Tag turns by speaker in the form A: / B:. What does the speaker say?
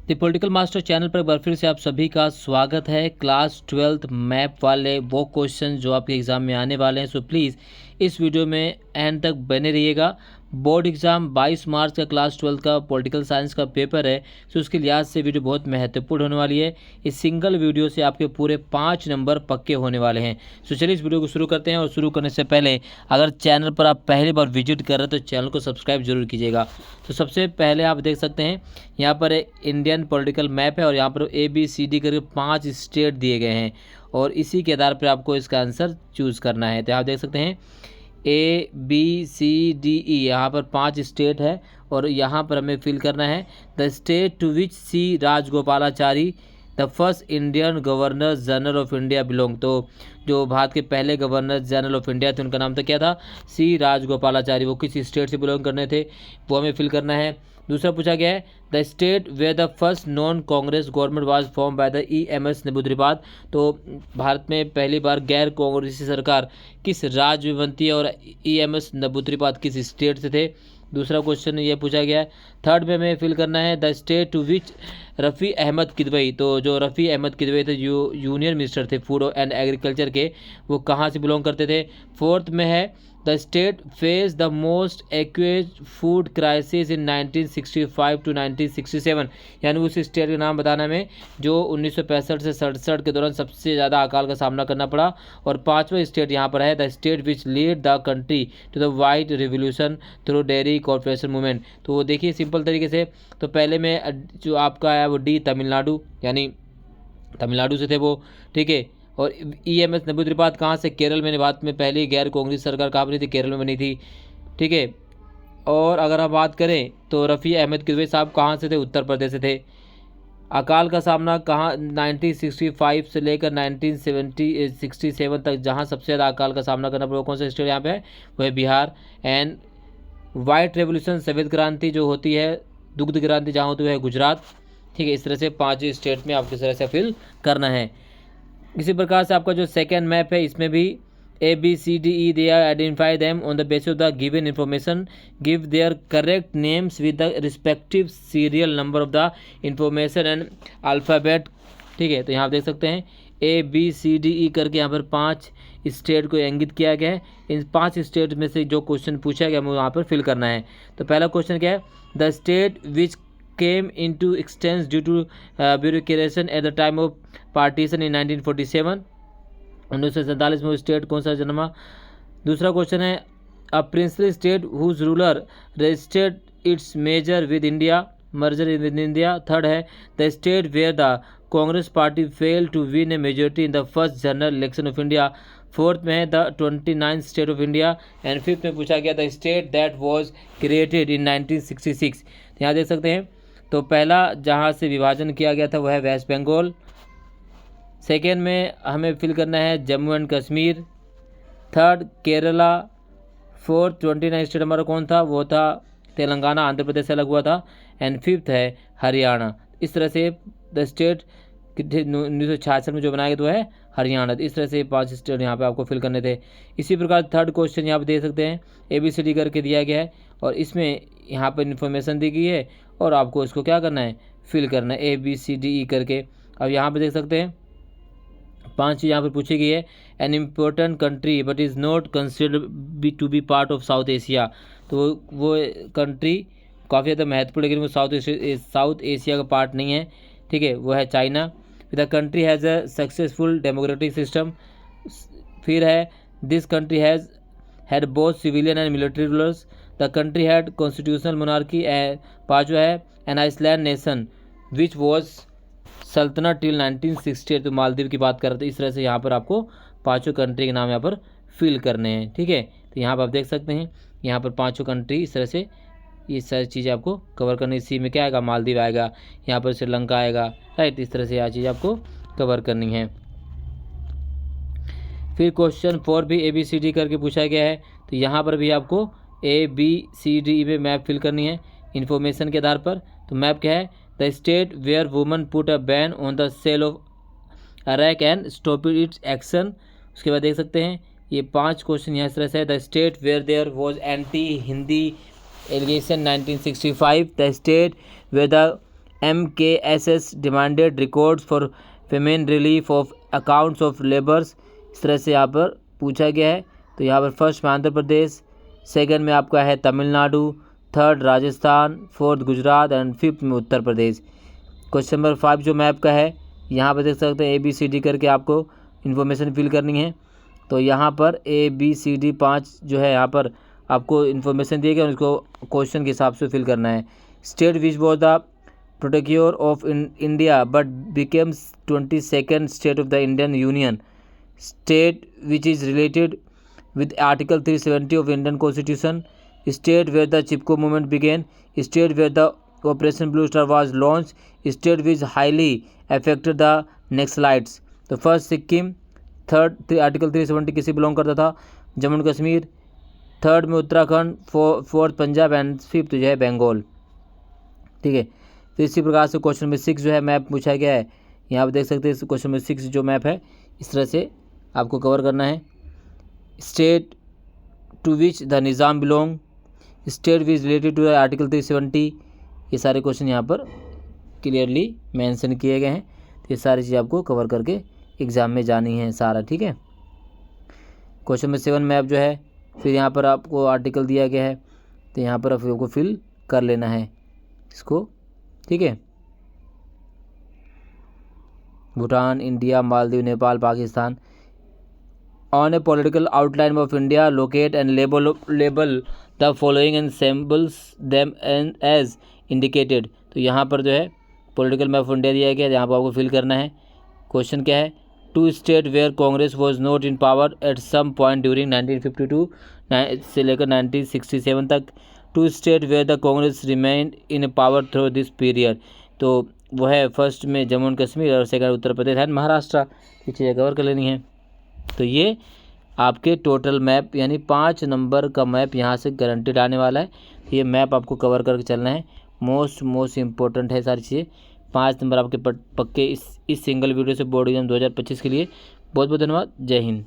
A: The political master channel पर एक बार फिर से आप सभी का स्वागत है। क्लास 12th मैप वाले वो क्वेश्चन जो आपके एग्ज़ाम में आने वाले हैं, सो प्लीज़ इस वीडियो में एंड तक बने रहिएगा। बोर्ड एग्ज़ाम 22 मार्च का क्लास 12 का पॉलिटिकल साइंस का पेपर है, सो उसके लिहाज से वीडियो बहुत महत्वपूर्ण होने वाली है। इस सिंगल वीडियो से आपके पूरे 5 नंबर पक्के होने वाले हैं। सो चलिए इस वीडियो को शुरू करते हैं। और शुरू करने से पहले अगर चैनल पर आप पहली बार विजिट कर रहे हैं तो चैनल को सब्सक्राइब जरूर कीजिएगा। तो सबसे पहले आप देख सकते हैं यहाँ पर इंडियन पॉलिटिकल मैप है और यहाँ पर ABCD करके 5 स्टेट दिए गए हैं और इसी के आधार पर आपको इसका आंसर चूज़ करना है। तो आप देख सकते हैं ABCDE यहाँ पर 5 स्टेट है और यहाँ पर हमें फिल करना है the state to which C Rajagopalachari the first Indian governor general of India belong. तो जो भारत के पहले गवर्नर जनरल ऑफ इंडिया थे उनका नाम तो क्या था, C राजगोपालाचारी। वो किस स्टेट से बिलोंग करने थे वो हमें फिल करना है। दूसरा पूछा गया है the state where the first non Congress government was form by the EMS Namboodiripad. तो भारत में पहली बार गैर कांग्रेसी सरकार किस राज्य में बनती है और EMS नबूद्रीपाद किस स्टेट से थे। दूसरा क्वेश्चन ये पूछा गया है। थर्ड में हमें फिल करना है द स्टेट टू विच रफ़ी अहमद किदवई। तो जो रफ़ी अहमद किदवई थे यूनियन मिनिस्टर थे फूड एंड एग्रीकल्चर के, वो कहाँ से बिलोंग करते थे। फोर्थ में है the state face the most acute food crisis in 1965 to 1967। यानी उस स्टेट का नाम बताना में जो 1965 से 67 के दौरान सबसे ज़्यादा अकाल का सामना करना पड़ा। और पांचवा स्टेट यहाँ पर है the state which lead the country to the white revolution through dairy corporation movement. तो वो देखिए सिंपल तरीके से, तो पहले में जो आपका है वो डी तमिलनाडु, यानी तमिलनाडु से थे वो, ठीक है। और EMS नबूद्रीपाद कहाँ से, केरल में। भारत में पहली गैर कांग्रेस सरकार कहाँ बनी थी, केरल में बनी थी, ठीक है। और अगर हम बात करें तो रफ़ी अहमद किदवई साहब कहाँ से थे, उत्तर प्रदेश से थे। अकाल का सामना कहाँ 1965 से लेकर 1967 तक जहाँ सबसे ज़्यादा अकाल का सामना करना पड़ा कौन सा स्टेट यहाँ पे है, वो है बिहार। एंड वाइट रेवोल्यूशन सफ़ेद क्रांति जो होती है, दुग्ध क्रांति जहाँ होती है गुजरात, ठीक है। इस तरह से 5 स्टेट में आपको इस तरह से फिल करना है। इसी प्रकार से आपका जो सेकेंड मैप है इसमें भी ABCDE they identify them on the basis of the given information, give their correct names with the respective serial number of the information and alphabet, ठीक है। तो यहाँ आप देख सकते हैं ABCDE करके यहाँ पर 5 स्टेट को इंगित किया गया है। इन 5 स्टेट में से जो क्वेश्चन पूछा गया हमें वहाँ पर फिल करना है। तो पहला क्वेश्चन क्या है, the state which came into existence due to bureaucracy at the time of partition in 1947। 1947 में स्टेट कौन सा जन्मा। दूसरा क्वेश्चन है a princely state whose ruler registered its major with India, merger with India. Third है the state where the Congress party fail to win a majority in the first general election of India. Fourth में है the 29th state of India. And fifth में पूछा गया the state that was created in 1966। यहाँ देख सकते हैं, तो पहला जहाँ से विभाजन किया गया था वह है वेस्ट बंगाल। सेकेंड में हमें फिल करना है Jammu and Kashmir. Third Kerala. Fourth 29 state हमारा कौन था, वो था तेलंगाना, आंध्र प्रदेश से अलग हुआ था। एंड फिफ्थ है हरियाणा। इस तरह से द स्टेट 1966 में जो बनाया गया तो है हरियाणा। इस तरह से 5 स्टेट यहाँ पे आपको फिल करने थे। इसी प्रकार थर्ड क्वेश्चन यहाँ पे दे सकते हैं ABCD करके दिया गया है और इसमें यहाँ पर इन्फॉर्मेशन दी गई है और आपको इसको क्या करना है, फिल करना है ABCDE करके। अब यहाँ पे देख सकते हैं 5 चीज़ यहाँ पर पूछी गई है। An important country but is not considered to be part of South Asia. तो वो कंट्री काफ़ी ज़्यादा महत्वपूर्ण लेकिन वो साउथ एशिया का पार्ट नहीं है, ठीक है, वो है China. The country has a successful democratic system. फिर है this country has had both civilian and military rulers. The country had constitutional monarchy. पाँचवा है an island nation which was सल्तनत टिल 1968। तो मालदीव की बात कर रहे थे। इस तरह से यहाँ पर आपको 5 कंट्री के नाम यहाँ पर फिल करने हैं, ठीक है। तो यहाँ पर आप देख सकते हैं यहाँ पर 5 कंट्री, इस तरह से ये सारी चीज़ें आपको कवर करनी। इसी में क्या आएगा, मालदीव आएगा, यहाँ पर श्रीलंका आएगा, राइट। इस तरह से यह चीज़ आपको कवर करनी है। फिर क्वेश्चन 4 भी ABCD करके पूछा गया है। तो यहाँ पर भी आपको ABCD में मैप फिल करनी है इन्फॉर्मेशन के आधार पर। तो मैप क्या है, the state where woman put a ban on the sale of arrack and stop its action. उसके बाद देख सकते हैं ये 5 क्वेश्चन यहाँ इस तरह से है। The state where there was anti Hindi allegation 1965। The state where the MKSS demanded records for famine relief of accounts of labours. इस तरह से यहाँ पर पूछा गया है। तो यहाँ पर फर्स्ट में आंध्र प्रदेश, सेकंड में आपका है Tamil Nadu, third Rajasthan, fourth Gujarat and fifth में उत्तर प्रदेश। क्वेश्चन नंबर 5 जो मैप का है, यहाँ पर देख सकते हैं ABCD करके आपको इन्फॉर्मेशन फिल करनी है। तो यहाँ पर ABCD 5 जो है यहाँ पर आपको इन्फॉर्मेशन दिए गए और इसको क्वेश्चन के हिसाब से फिल करना है। State which was the protectorate of India but becomes 22nd state of the Indian union. State which is related with Article 370 of Indian Constitution, state where the Chipko movement began, state where the Operation Blue Star was launched, state which highly affected the Naxalites। तो first Sikkim, third article 370 किसी belong करता था, Jammu Kashmir, third में Uttarakhand, fourth Punjab and fifth जो है बंगाल। ठीक है, तो इसी प्रकार से क्वेश्चन नंबर 6 जो है मैप पूछा गया है। यहाँ पर देख सकते हैं क्वेश्चन नंबर 6 जो मैप है इस तरह से आपको कवर करना है। State to which the Nizam belong, state which related to the article 370, ये सारे क्वेश्चन यहाँ पर क्लियरली मेंशन किए गए हैं। तो ये सारी चीज़ आपको कवर करके एग्ज़ाम में जानी है सारा। ठीक है, क्वेश्चन नंबर 7 मैप जो है, फिर यहाँ पर आपको आर्टिकल दिया गया है तो यहाँ पर आपको फिल कर लेना है इसको। ठीक है, Bhutan, India, Maldives, Nepal, Pakistan. On a political outline of India, locate and label the following and symbols them and as indicated। तो यहाँ पर जो है पॉलिटिकल मैप ऑफ इंडिया दिया गया है, यहाँ पर आपको फिल करना है। क्वेश्चन क्या है, to state where Congress was not in power at some point during 1952 से लेकर 1967 तक। To state where the Congress remained in power through this period. तो वो है फर्स्ट में जम्मू एंड कश्मीर और सेकंड उत्तर प्रदेश एंड महाराष्ट्र। ये चीज़ें कवर कर लेनी है। तो ये आपके टोटल मैप यानी 5 नंबर का मैप यहाँ से गारंटेड आने वाला है। ये मैप आपको कवर करके चलना है, मोस्ट इम्पोर्टेंट है सारी चीज़ें। 5 नंबर आपके पक्के इस सिंगल वीडियो से बोर्ड एग्जाम 2025 के लिए। बहुत बहुत धन्यवाद। जय हिंद।